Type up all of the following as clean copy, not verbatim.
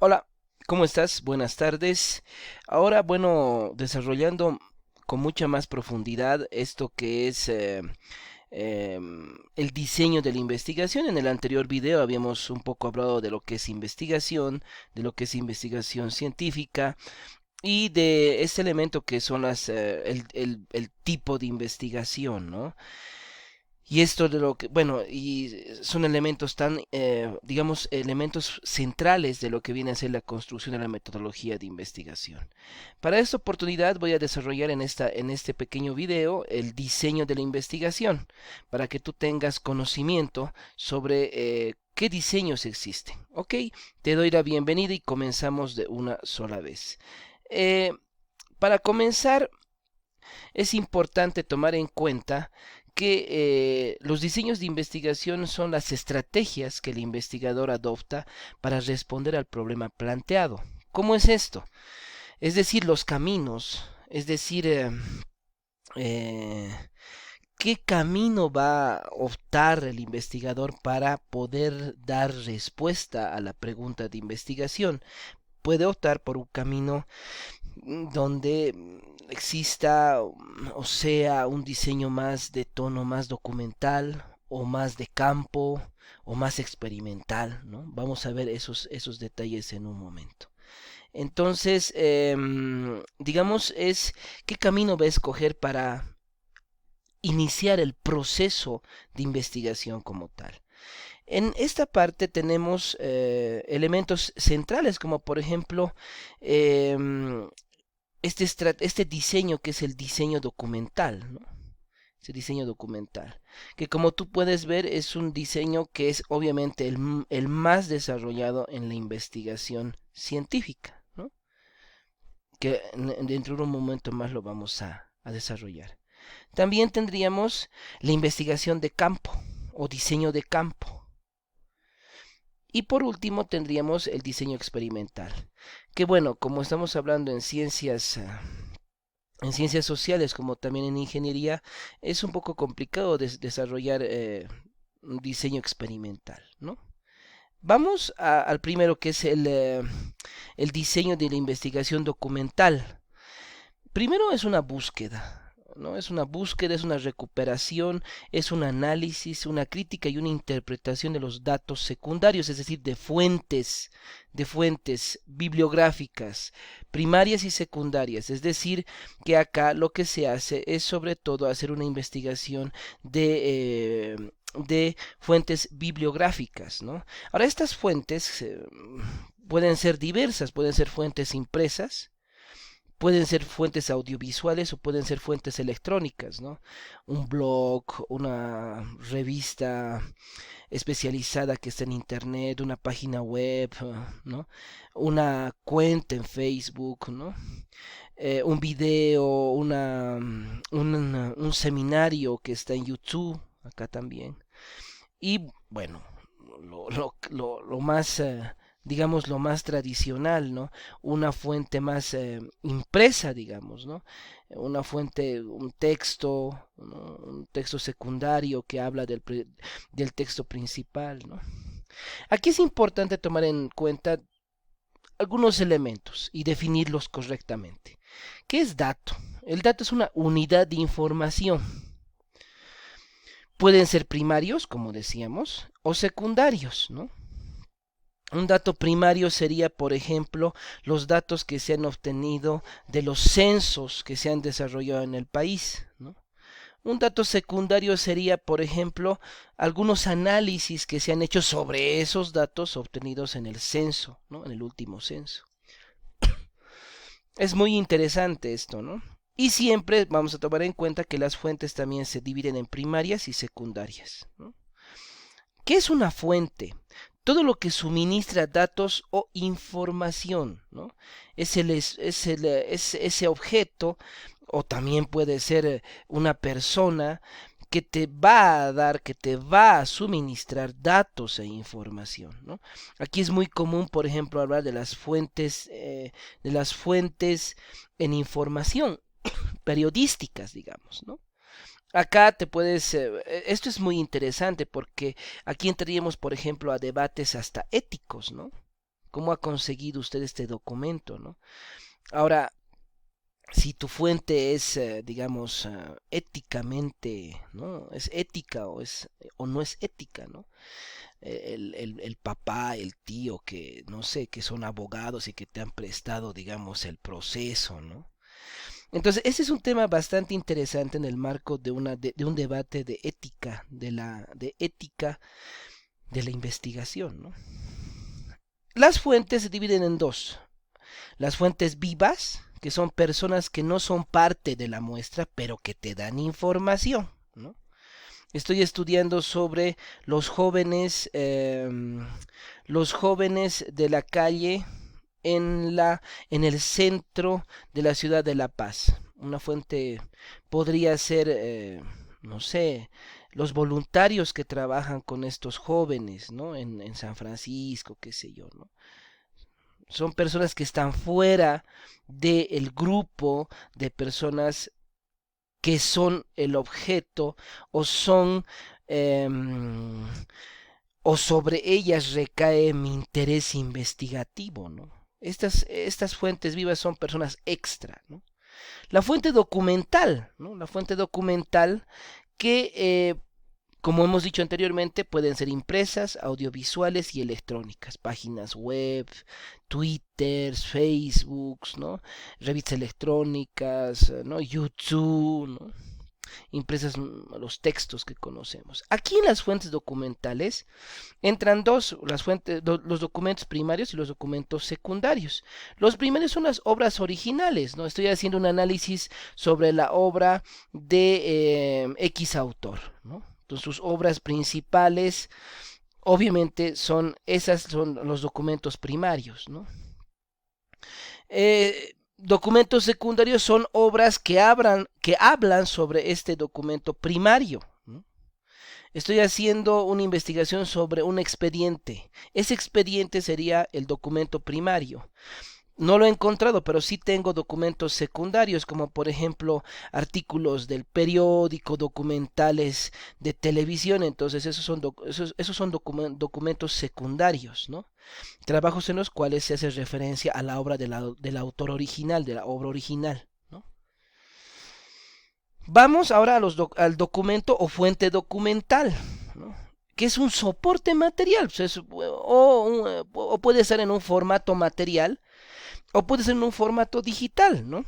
Hola, ¿cómo estás? Buenas tardes. Ahora, bueno, desarrollando con mucha más profundidad esto que es el diseño de la investigación. En el anterior video habíamos un poco hablado de lo que es investigación, de lo que es investigación científica y de este elemento que son el tipo de investigación, ¿no? Y esto de lo que, bueno, y son elementos tan, digamos, elementos centrales de lo que viene a ser la construcción de la metodología de investigación. Para esta oportunidad voy a desarrollar en este pequeño video el diseño de la investigación, para que tú tengas conocimiento sobre qué diseños existen. Ok, te doy la bienvenida y comenzamos de una sola vez. Eh, para comenzar, es importante tomar en cuenta que los diseños de investigación son las estrategias que el investigador adopta para responder al problema planteado. ¿Cómo es esto? Es decir, los caminos, es decir, eh, qué camino va a optar el investigador para poder dar respuesta a la pregunta de investigación. Puede optar por un camino donde exista o sea un diseño más de tono más documental o más de campo o más experimental, ¿no? Vamos a ver esos detalles en un momento. Entonces, digamos, es qué camino va a escoger para iniciar el proceso de investigación como tal. En esta parte tenemos elementos centrales como por ejemplo este diseño que es el diseño documental, ¿no? Ese diseño documental, que como tú puedes ver es un diseño que es obviamente el más desarrollado en la investigación científica, ¿no? Que dentro de un momento más lo vamos a desarrollar. También tendríamos la investigación de campo o diseño de campo. Y por último tendríamos el diseño experimental, que bueno, como estamos hablando en ciencias sociales como también en ingeniería, es un poco complicado desarrollar un diseño experimental, ¿no? Vamos al primero que es el diseño de la investigación documental. Primero es una búsqueda, ¿no? Es una búsqueda, es una recuperación, es un análisis, una crítica y una interpretación de los datos secundarios, es decir, de fuentes bibliográficas, primarias y secundarias. Es decir, que acá lo que se hace es sobre todo hacer una investigación de fuentes bibliográficas, ¿no? Ahora, estas fuentes pueden ser diversas, pueden ser fuentes impresas, pueden ser fuentes audiovisuales o pueden ser fuentes electrónicas, ¿no? Un blog, una revista especializada que está en internet, una página web, ¿no? Una cuenta en Facebook, ¿no? Un video, un seminario que está en YouTube, acá también. Y bueno, lo más, digamos, lo más tradicional, ¿no? Una fuente más impresa, digamos, ¿no? Una fuente, un texto, ¿no? Un texto secundario que habla del texto principal, ¿no? Aquí es importante tomar en cuenta algunos elementos y definirlos correctamente. ¿Qué es dato? El dato es una unidad de información. Pueden ser primarios, como decíamos, o secundarios, ¿no? Un dato primario sería, por ejemplo, los datos que se han obtenido de los censos que se han desarrollado en el país, ¿no? Un dato secundario sería, por ejemplo, algunos análisis que se han hecho sobre esos datos obtenidos en el censo, ¿no? En el último censo. Es muy interesante esto, ¿no? Y siempre vamos a tomar en cuenta que las fuentes también se dividen en primarias y secundarias, ¿no? ¿Qué es una fuente? Todo lo que suministra datos o información, ¿no? Es ese objeto, o también puede ser una persona que te va a dar, que te va a suministrar datos e información, ¿no? Aquí es muy común, por ejemplo, hablar de las fuentes en información periodísticas, digamos, ¿no? Acá te puedes, esto es muy interesante porque aquí entraríamos, por ejemplo, a debates hasta éticos, ¿no? ¿Cómo ha conseguido usted este documento, ¿no? Ahora, si tu fuente es, digamos, éticamente, ¿no? Es ética o no es ética, ¿no? El papá, el tío, que no sé, que son abogados y que te han prestado, digamos, el proceso, ¿no? Entonces, ese es un tema bastante interesante en el marco de un debate de ética de la investigación, ¿no? Las fuentes se dividen en dos. Las fuentes vivas, que son personas que no son parte de la muestra, pero que te dan información, ¿no? Estoy estudiando sobre los jóvenes de la calle en el centro de la ciudad de La Paz. Una fuente podría ser, no sé, los voluntarios que trabajan con estos jóvenes, ¿no? En San Francisco, qué sé yo, ¿no? Son personas que están fuera del grupo de personas que son el objeto o son eh, o sobre ellas recae mi interés investigativo, ¿no? Estas fuentes vivas son personas extra, ¿no? La fuente documental, ¿no? La fuente documental que como hemos dicho anteriormente, pueden ser impresas, audiovisuales y electrónicas, páginas web, Twitter, Facebook, ¿no? Revistas electrónicas, ¿no? YouTube, ¿no? Impresas los textos que conocemos. Aquí en las fuentes documentales entran los documentos primarios y los documentos secundarios. Los primarios son las obras originales, ¿no? Estoy haciendo un análisis sobre la obra de X autor, ¿no? Entonces, sus obras principales, obviamente, son los documentos primarios, ¿no? Documentos secundarios son obras que hablan sobre este documento primario, ¿no? Estoy haciendo una investigación sobre un expediente. Ese expediente sería el documento primario. No lo he encontrado, pero sí tengo documentos secundarios, como por ejemplo artículos del periódico, documentales de televisión. Entonces esos son documentos secundarios, ¿no? Trabajos en los cuales se hace referencia a la obra del autor original, de la obra original, ¿no? Vamos ahora al documento o fuente documental, ¿no? Que es un soporte material, pues o puede ser en un formato material, o puede ser en un formato digital, ¿no?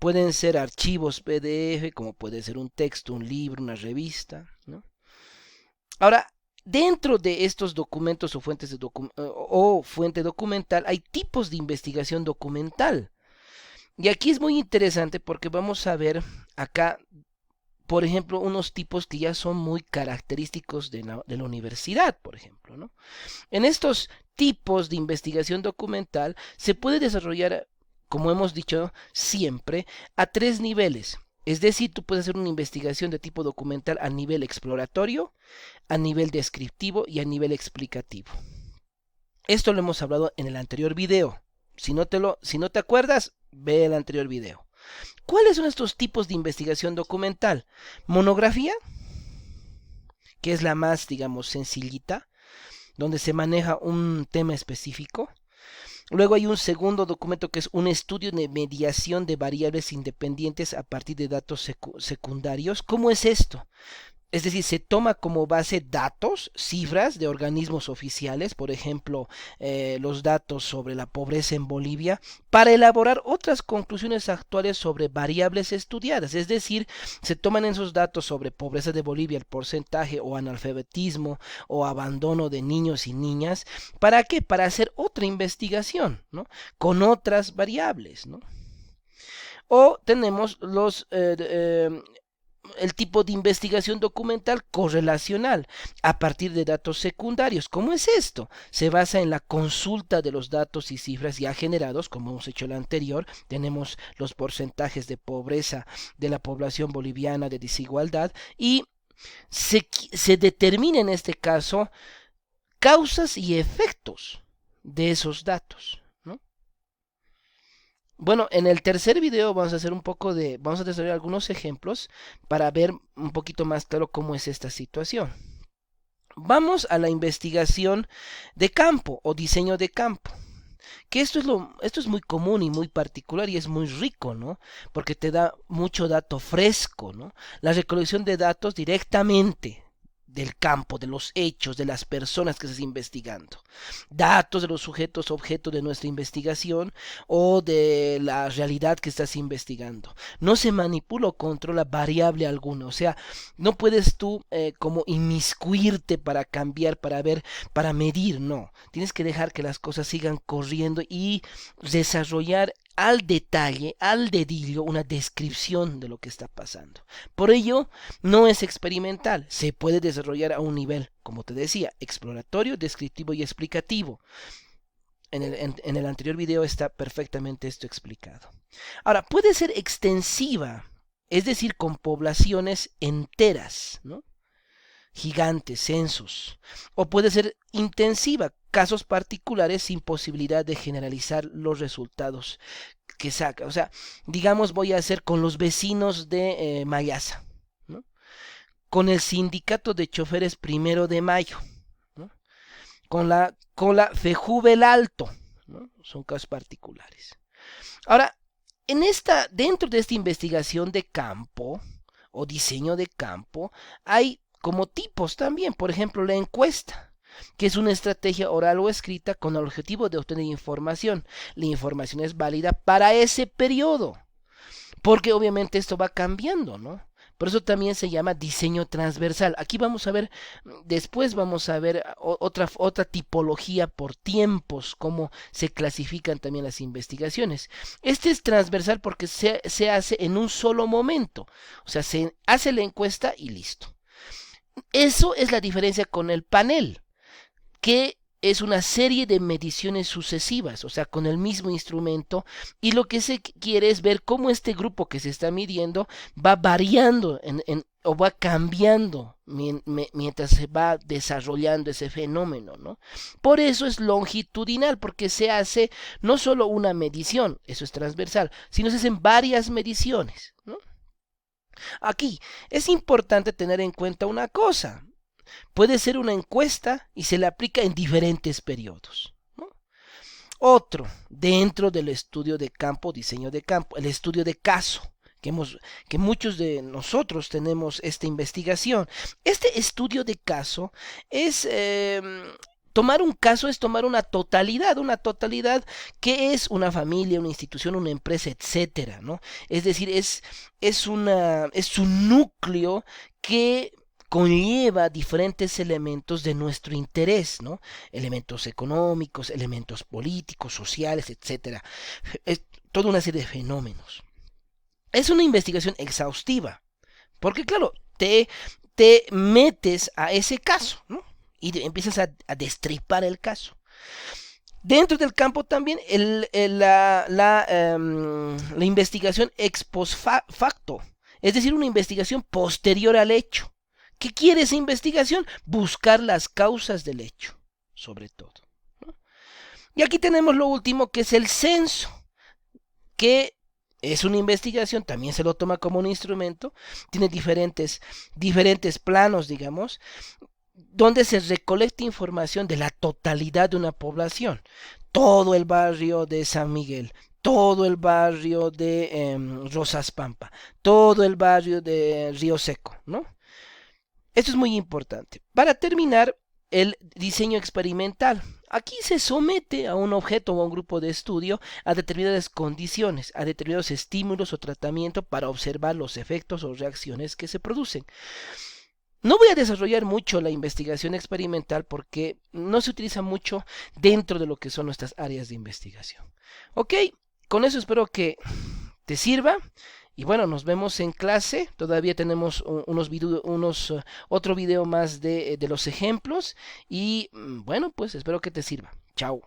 Pueden ser archivos PDF, como puede ser un texto, un libro, una revista, ¿no? Ahora, dentro de estos documentos o fuente documental, hay tipos de investigación documental. Y aquí es muy interesante porque vamos a ver acá, por ejemplo, unos tipos que ya son muy característicos de la universidad, por ejemplo, ¿no? En estos tipos de investigación documental se puede desarrollar, como hemos dicho siempre, a tres niveles. Es decir, tú puedes hacer una investigación de tipo documental a nivel exploratorio, a nivel descriptivo y a nivel explicativo. Esto lo hemos hablado en el anterior video. Si no te acuerdas, ve el anterior video. ¿Cuáles son estos tipos de investigación documental? Monografía, que es la más, digamos, sencillita, donde se maneja un tema específico. Luego hay un segundo documento que es un estudio de mediación de variables independientes a partir de datos secundarios. ¿Cómo es esto? Es decir, se toma como base datos, cifras de organismos oficiales, por ejemplo, los datos sobre la pobreza en Bolivia, para elaborar otras conclusiones actuales sobre variables estudiadas. Es decir, se toman esos datos sobre pobreza de Bolivia, el porcentaje o analfabetismo o abandono de niños y niñas. ¿Para qué? Para hacer otra investigación, ¿no? Con otras variables, ¿no? O tenemos el tipo de investigación documental correlacional a partir de datos secundarios. ¿Cómo es esto? Se basa en la consulta de los datos y cifras ya generados, como hemos hecho en la anterior. Tenemos los porcentajes de pobreza de la población boliviana, de desigualdad, y se determina en este caso causas y efectos de esos datos, ¿no? Bueno, en el tercer video vamos a hacer vamos a desarrollar algunos ejemplos para ver un poquito más claro cómo es esta situación. Vamos a la investigación de campo o diseño de campo. Que esto es muy común y muy particular y es muy rico, ¿no? Porque te da mucho dato fresco, ¿no? La recolección de datos directamente del campo, de los hechos, de las personas que se está investigando. Datos de los sujetos objeto de nuestra investigación o de la realidad que estás investigando. No se manipula o controla variable alguna. O sea, no puedes tú como inmiscuirte para cambiar, para ver, para medir. No. Tienes que dejar que las cosas sigan corriendo y desarrollar al detalle, al dedillo, una descripción de lo que está pasando. Por ello, no es experimental, se puede desarrollar a un nivel, como te decía, exploratorio, descriptivo y explicativo. En el anterior video está perfectamente esto explicado. Ahora, puede ser extensiva, es decir, con poblaciones enteras, ¿no? Gigantes, censos, o puede ser intensiva, casos particulares sin posibilidad de generalizar los resultados que saca. O sea, digamos voy a hacer con los vecinos de Mayasa, ¿no? Con el sindicato de choferes 1 de Mayo, ¿no? Con la Fejubel Alto, ¿no? Son casos particulares. Ahora, dentro de esta investigación de campo o diseño de campo, hay como tipos también, por ejemplo, la encuesta, que es una estrategia oral o escrita con el objetivo de obtener información. La información es válida para ese periodo, porque obviamente esto va cambiando, ¿no? Por eso también se llama diseño transversal. Aquí vamos a ver, después vamos a ver otra tipología por tiempos, cómo se clasifican también las investigaciones. Este es transversal porque se hace en un solo momento. O sea, se hace la encuesta y listo. Eso es la diferencia con el panel, que es una serie de mediciones sucesivas, o sea, con el mismo instrumento, y lo que se quiere es ver cómo este grupo que se está midiendo va variando o va cambiando mientras se va desarrollando ese fenómeno, ¿no? Por eso es longitudinal, porque se hace no solo una medición, eso es transversal, sino se hacen varias mediciones, ¿no? Aquí es importante tener en cuenta una cosa. Puede ser una encuesta y se le aplica en diferentes periodos, ¿no? Otro, dentro del estudio de campo, diseño de campo, el estudio de caso, que muchos de nosotros tenemos esta investigación. Este estudio de caso es... tomar un caso es tomar una totalidad que es una familia, una institución, una empresa, etcétera, ¿no? Es decir, es un núcleo que conlleva diferentes elementos de nuestro interés, ¿no? Elementos económicos, elementos políticos, sociales, etcétera. Es toda una serie de fenómenos. Es una investigación exhaustiva, porque claro, te metes a ese caso, ¿no? Y empiezas a destripar el caso. Dentro del campo también la investigación ex post facto, es decir, una investigación posterior al hecho. ¿Qué quiere esa investigación? Buscar las causas del hecho, sobre todo, ¿no? Y aquí tenemos lo último, que es el censo, que es una investigación, también se lo toma como un instrumento, tiene diferentes planos, digamos, donde se recolecta información de la totalidad de una población. Todo el barrio de San Miguel, todo el barrio de Rosas Pampa, todo el barrio de Río Seco, ¿no? Esto es muy importante. Para terminar, el diseño experimental. Aquí se somete a un objeto o a un grupo de estudio a determinadas condiciones, a determinados estímulos o tratamiento para observar los efectos o reacciones que se producen. No voy a desarrollar mucho la investigación experimental porque no se utiliza mucho dentro de lo que son nuestras áreas de investigación. Ok, con eso espero que te sirva. Y bueno, nos vemos en clase. Todavía tenemos otro video más de los ejemplos. Y bueno, pues espero que te sirva. Chao.